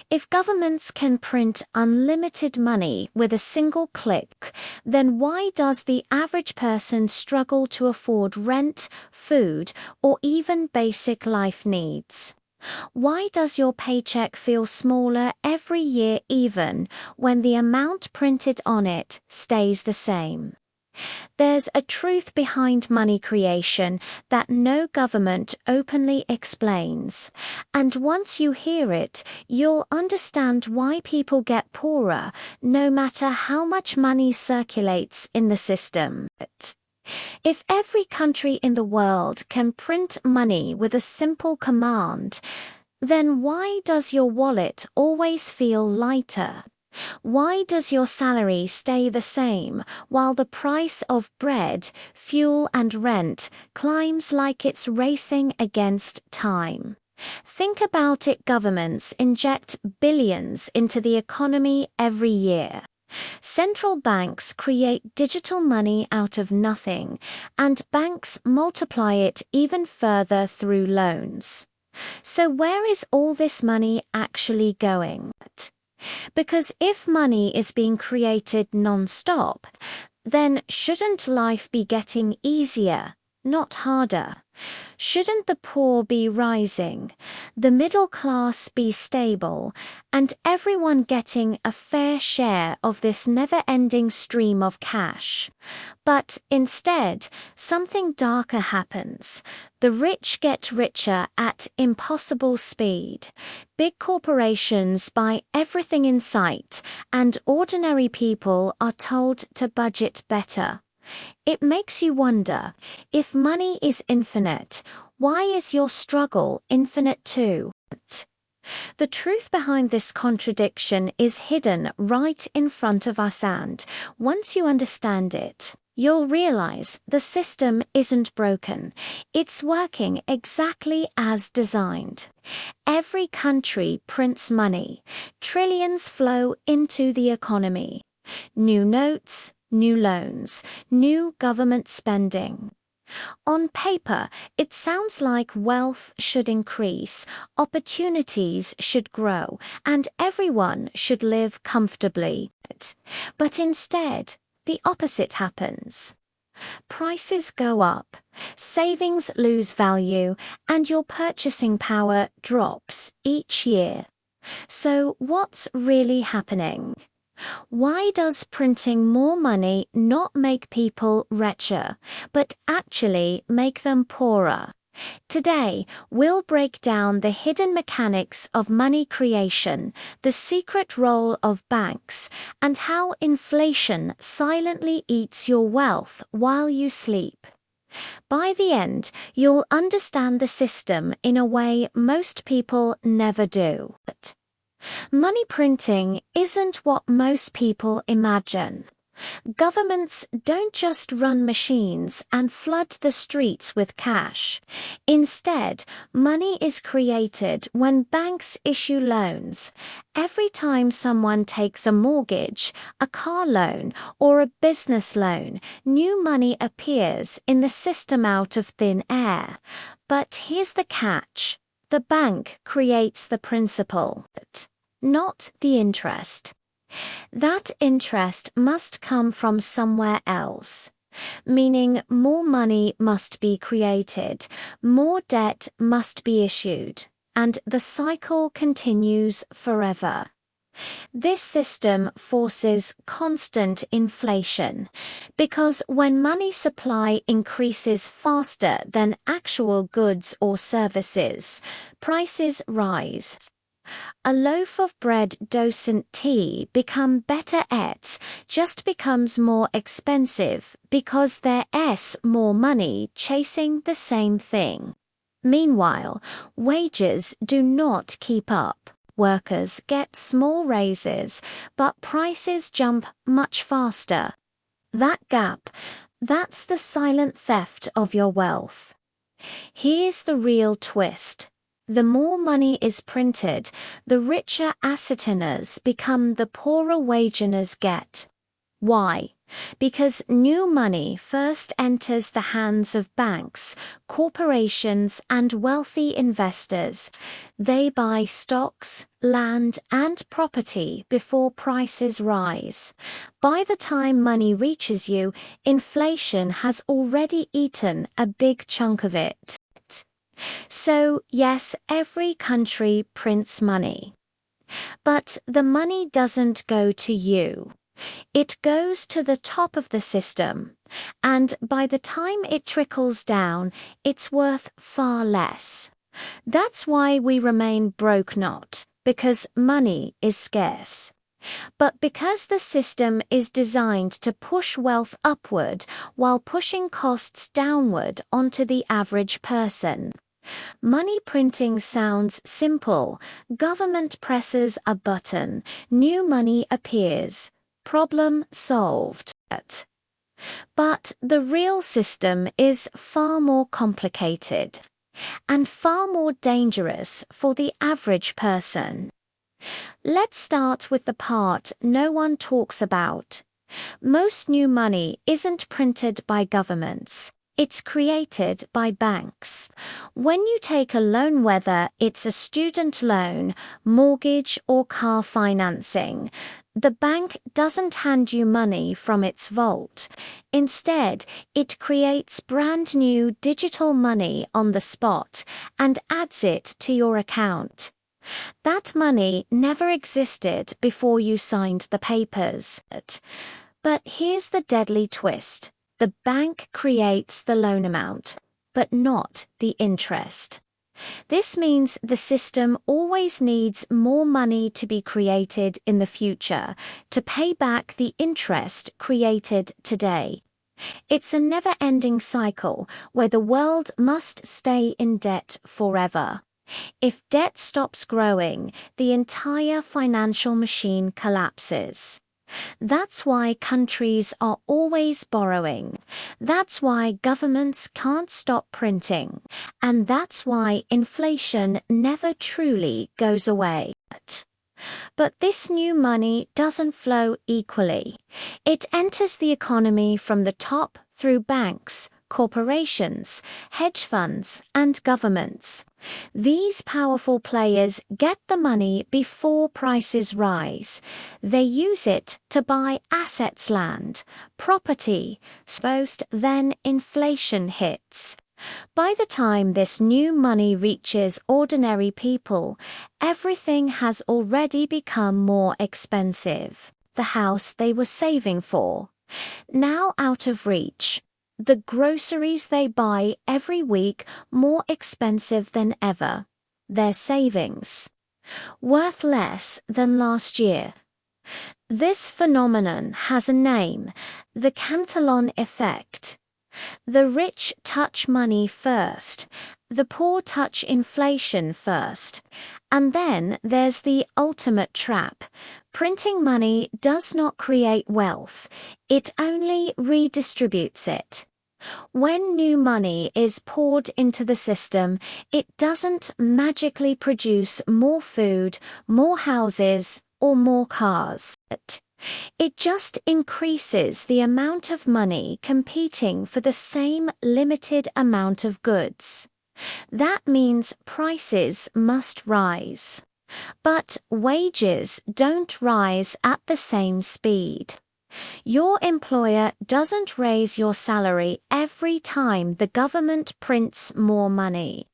If governments can print unlimited money with a single click, then why does the average person struggle to afford rent, food, or even basic life needs? Why does your paycheck feel smaller every year even when the amount printed on it stays the same? There's a truth behind money creation that no government openly explains, and once you hear it, you'll understand why people get poorer no matter how much money circulates in the system. If every country in the world can print money with a simple command, then why does your wallet always feel lighter? Why does your salary stay the same while the price of bread, fuel, and rent climbs like it's racing against time? Think about it. Governments inject billions into the economy every year. Central banks create digital money out of nothing, and banks multiply it even further through loans. So where is all this money actually going? Because if money is being created non-stop, then shouldn't life be getting easier, not harder? Shouldn't the poor be rising, the middle class be stable, and everyone getting a fair share of this never-ending stream of cash? But instead, something darker happens. The rich get richer at impossible speed. Big corporations buy everything in sight, and ordinary people are told to budget better. It makes you wonder, if money is infinite, why is your struggle infinite too? The truth behind this contradiction is hidden right in front of us, and once you understand it, you'll realize the system isn't broken. It's working exactly as designed. Every country prints money. Trillions flow into the economy. New notes, new loans, new government spending. On paper, it sounds like wealth should increase, opportunities should grow, and everyone should live comfortably. But instead, the opposite happens. Prices go up, savings lose value, and your purchasing power drops each year. So what's really happening? Why does printing more money not make people richer, but actually make them poorer? Today, we'll break down the hidden mechanics of money creation, the secret role of banks, and how inflation silently eats your wealth while you sleep. By the end, you'll understand the system in a way most people never do. Money printing isn't what most people imagine. Governments don't just run machines and flood the streets with cash. Instead, money is created when banks issue loans. Every time someone takes a mortgage, a car loan, or a business loan, new money appears in the system out of thin air. But here's the catch. The bank creates the principal, not the interest. That interest must come from somewhere else, meaning more money must be created, more debt must be issued, and the cycle continues forever. This system forces constant inflation, because when money supply increases faster than actual goods or services, prices rise. A loaf of bread doesn't become better just becomes more expensive because there's more money chasing the same thing. Meanwhile, wages do not keep up. Workers get small raises, but prices jump much faster. That gap, that's the silent theft of your wealth. Here's the real twist. The more money is printed, the richer asset owners become, the poorer wage earners get. Why? Because new money first enters the hands of banks, corporations, and wealthy investors. They buy stocks, land, and property before prices rise. By the time money reaches you, inflation has already eaten a big chunk of it. So, yes, every country prints money. But the money doesn't go to you. It goes to the top of the system, and by the time it trickles down, it's worth far less. That's why we remain broke, not because money is scarce, but because the system is designed to push wealth upward while pushing costs downward onto the average person. Money printing sounds simple. Government presses a button, new money appears. Problem solved. But the real system is far more complicated and far more dangerous for the average person. Let's start with the part no one talks about. Most new money isn't printed by governments. It's created by banks. When you take a loan, whether it's a student loan, mortgage, or car financing, the bank doesn't hand you money from its vault. Instead, it creates brand new digital money on the spot and adds it to your account. That money never existed before you signed the papers. But here's the deadly twist. The bank creates the loan amount, but not the interest. This means the system always needs more money to be created in the future to pay back the interest created today. It's a never-ending cycle where the world must stay in debt forever. If debt stops growing, the entire financial machine collapses. That's why countries are always borrowing. That's why governments can't stop printing. And that's why inflation never truly goes away. But this new money doesn't flow equally. It enters the economy from the top through banks, corporations, hedge funds, and governments. These powerful players get the money before prices rise. They use it to buy assets, land, property, then inflation hits. By the time this new money reaches ordinary people, everything has already become more expensive. The house they were saving for, now out of reach. The groceries they buy every week, more expensive than ever. Their savings, worth less than last year. This phenomenon has a name, the Cantillon effect. The rich touch money first, the poor touch inflation first, and then there's the ultimate trap. Printing money does not create wealth, it only redistributes it. When new money is poured into the system, it doesn't magically produce more food, more houses, or more cars. It just increases the amount of money competing for the same limited amount of goods. That means prices must rise. But wages don't rise at the same speed. Your employer doesn't raise your salary every time the government prints more money.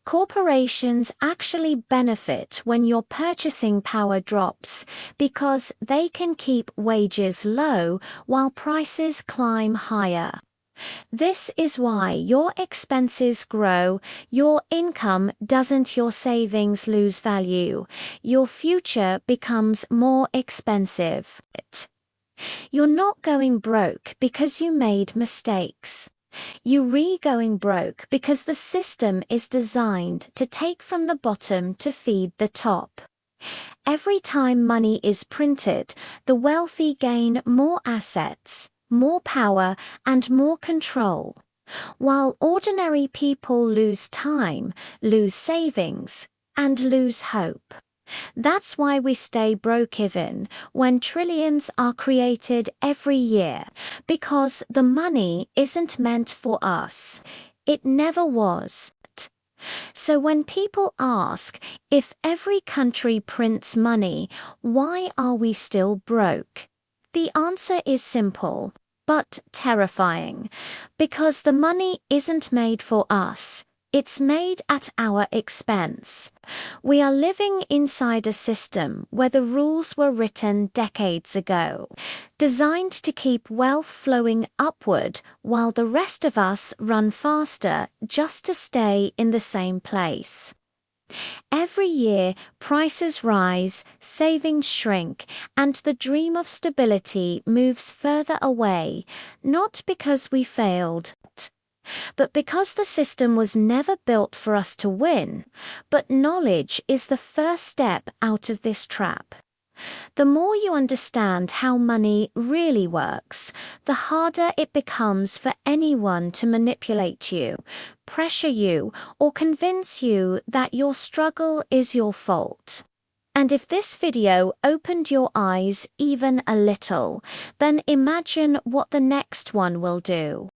Corporations actually benefit when your purchasing power drops because they can keep wages low while prices climb higher. This is why your expenses grow, your income doesn't, your savings lose value, your future becomes more expensive. You're not going broke because you made mistakes. You're going broke because the system is designed to take from the bottom to feed the top. Every time money is printed, the wealthy gain more assets, more power, and more control, while ordinary people lose time, lose savings, and lose hope. That's why we stay broke even when trillions are created every year, because the money isn't meant for us. It never was. So when people ask, if every country prints money, why are we still broke? The answer is simple, but terrifying. Because the money isn't made for us. It's made at our expense. We are living inside a system where the rules were written decades ago, designed to keep wealth flowing upward while the rest of us run faster just to stay in the same place. Every year, prices rise, savings shrink, and the dream of stability moves further away, not because we failed, but because the system was never built for us to win. But knowledge is the first step out of this trap. The more you understand how money really works, the harder it becomes for anyone to manipulate you, pressure you, or convince you that your struggle is your fault. And if this video opened your eyes even a little, then imagine what the next one will do.